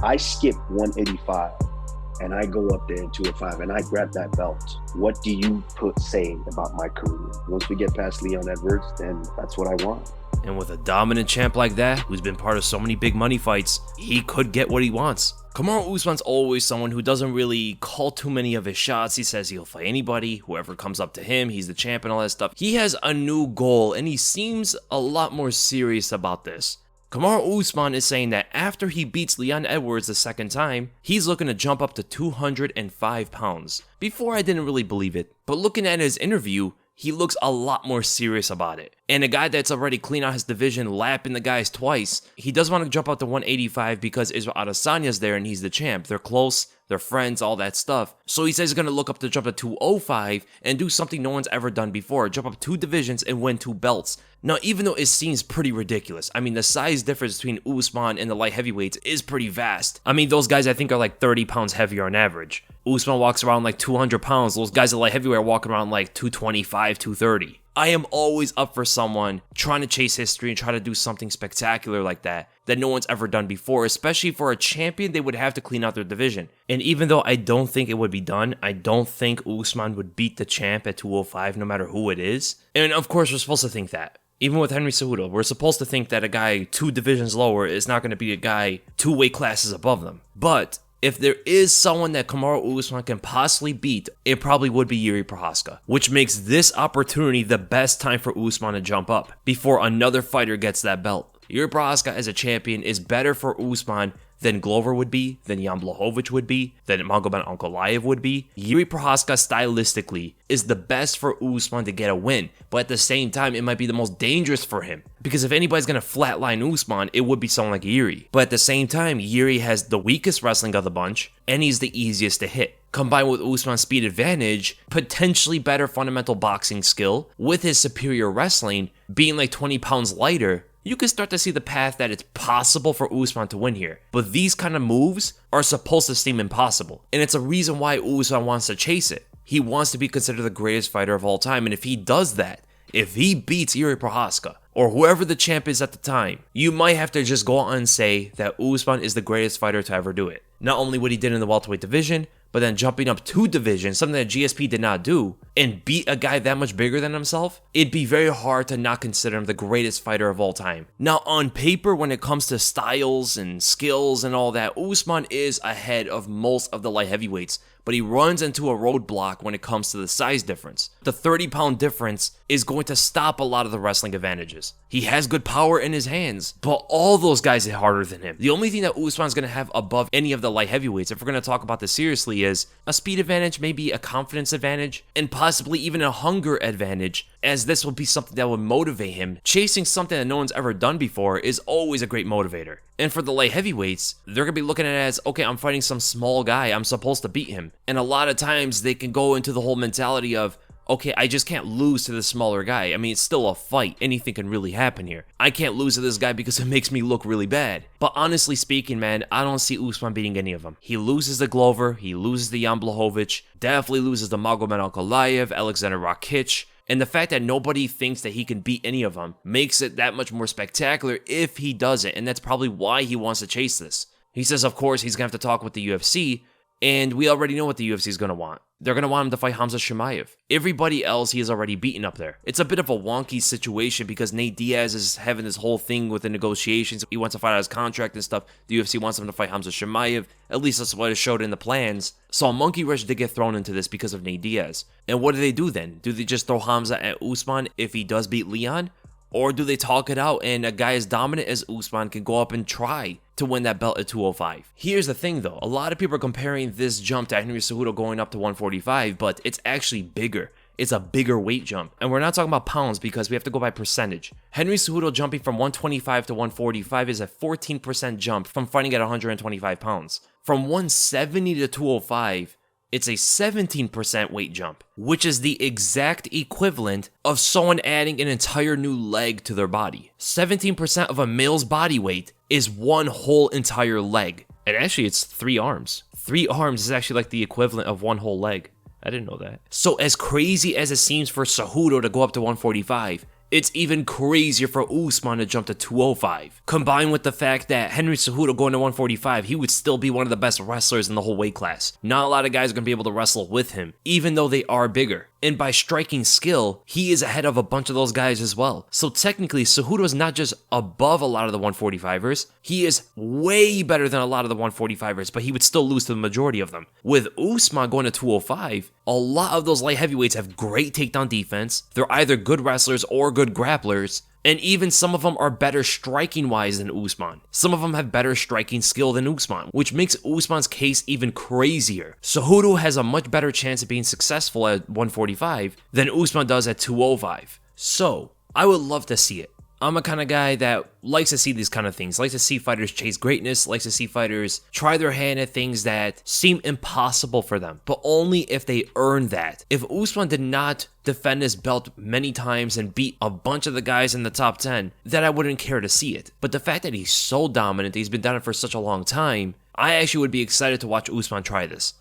I skip 185 and I go up there in 205 and I grab that belt, what do you say about my career? Once we get past Leon Edwards, then that's what I want. And with a dominant champ like that, who's been part of so many big money fights, he could get what he wants. Kamaru Usman's always someone who doesn't really call too many of his shots. He says he'll fight anybody, whoever comes up to him, he's the champ and all that stuff. He has a new goal, and he seems a lot more serious about this. Kamaru Usman is saying that after he beats Leon Edwards the second time, he's looking to jump up to 205 pounds. Before, I didn't really believe it, but looking at his interview, he looks a lot more serious about it. And a guy that's already clean out his division, lapping the guys twice, he does want to jump up to 185 because Israel Adesanya's there and he's the champ. They're close, they're friends, all that stuff. So he says he's going to look up to jump to 205 and do something no one's ever done before, jump up 2 divisions and win 2 belts. Now, even though it seems pretty ridiculous, I mean, the size difference between Usman and the light heavyweights is pretty vast. I mean, those guys I think are like 30 pounds heavier on average. Usman walks around like 200 pounds. Those guys at light heavyweight are walking around like 225, 230. I am always up for someone trying to chase history and try to do something spectacular like that no one's ever done before, especially for a champion. They would have to clean out their division. And even though I don't think it would be done, I don't think Usman would beat the champ at 205 no matter who it is. And of course, we're supposed to think that. Even with Henry Cejudo, we're supposed to think that a guy 2 divisions lower is not going to be a guy 2 weight classes above them. But if there is someone that Kamaru Usman can possibly beat, it probably would be Jiri Prochazka, which makes this opportunity the best time for Usman to jump up before another fighter gets that belt. Jiri Prochazka as a champion is better for Usman than Glover would be, than Jan Blachowicz would be, than Magomed Ankalaev would be. Jiri Prochazka stylistically is the best for Usman to get a win, but at the same time, it might be the most dangerous for him. Because if anybody's going to flatline Usman, it would be someone like Jiri. But at the same time, Jiri has the weakest wrestling of the bunch, and he's the easiest to hit. Combined with Usman's speed advantage, potentially better fundamental boxing skill, with his superior wrestling, being like 20 pounds lighter, you can start to see the path that it's possible for Usman to win here. But these kind of moves are supposed to seem impossible. And it's a reason why Usman wants to chase it. He wants to be considered the greatest fighter of all time. And if he does that, if he beats Jiri Prochazka, or whoever the champ is at the time, you might have to just go on and say that Usman is the greatest fighter to ever do it. Not only what he did in the welterweight division, but then jumping up 2 divisions, something that GSP did not do, and beat a guy that much bigger than himself, it'd be very hard to not consider him the greatest fighter of all time. Now, on paper, when it comes to styles and skills and all that, Usman is ahead of most of the light heavyweights, but he runs into a roadblock when it comes to the size difference. The 30-pound difference is going to stop a lot of the wrestling advantages. He has good power in his hands, but all those guys hit harder than him. The only thing that Usman's going to have above any of the light heavyweights, if we're going to talk about this seriously, is a speed advantage, maybe a confidence advantage, and possibly even a hunger advantage, as this will be something that would motivate him. Chasing something that no one's ever done before is always a great motivator. And for the light heavyweights, they're going to be looking at it as, okay, I'm fighting some small guy, I'm supposed to beat him. And a lot of times they can go into the whole mentality of, okay, I just can't lose to the smaller guy. I mean, it's still a fight. Anything can really happen here. I can't lose to this guy because it makes me look really bad. But honestly speaking, man, I don't see Usman beating any of them. He loses to Glover. He loses to Jan Blachowicz. Definitely loses to Magomed Ankalaev, Alexander Rakic. And the fact that nobody thinks that he can beat any of them makes it that much more spectacular if he does it. And that's probably why he wants to chase this. He says, of course, he's going to have to talk with the UFC. And we already know what the UFC is going to want. They're going to want him to fight Hamza Chimaev. Everybody else he has already beaten up there. It's a bit of a wonky situation because Nate Diaz is having this whole thing with the negotiations. He wants to fight out his contract and stuff. The UFC wants him to fight Hamza Chimaev. At least that's what it showed in the plans. So a monkey wrench did get thrown into this because of Nate Diaz. And what do they do then? Do they just throw Hamza at Usman if he does beat Leon? Or do they talk it out and a guy as dominant as Usman can go up and try to win that belt at 205? Here's the thing though, a lot of people are comparing this jump to Henry Cejudo going up to 145, but it's actually bigger. It's a bigger weight jump. And we're not talking about pounds because we have to go by percentage. Henry Cejudo jumping from 125 to 145 is a 14% jump from fighting at 125 pounds. From 170 to 205, it's a 17% weight jump, which is the exact equivalent of someone adding an entire new leg to their body. 17% of a male's body weight is one whole entire leg. And actually, it's 3 arms. 3 arms is actually like the equivalent of one whole leg. I didn't know that. So as crazy as it seems for Cejudo to go up to 145, It's even crazier for Usman to jump to 205. Combined with the fact that Henry Cejudo going to 145, he would still be one of the best wrestlers in the whole weight class. Not a lot of guys are going to be able to wrestle with him, even though they are bigger. And by striking skill, he is ahead of a bunch of those guys as well. So technically, Cejudo is not just above a lot of the 145ers, he is way better than a lot of the 145ers, but he would still lose to the majority of them. With Usman going to 205, a lot of those light heavyweights have great takedown defense, they're either good wrestlers or good grapplers, and even some of them are better striking-wise than Usman. Some of them have better striking skill than Usman, which makes Usman's case even crazier. Cejudo has a much better chance of being successful at 145 than Usman does at 205. So, I would love to see it. I'm a kind of guy that likes to see these kind of things, likes to see fighters chase greatness, likes to see fighters try their hand at things that seem impossible for them, but only if they earn that. If Usman did not defend his belt many times and beat a bunch of the guys in the top 10, then I wouldn't care to see it. But the fact that he's so dominant, he's been doing it for such a long time, I actually would be excited to watch Usman try this.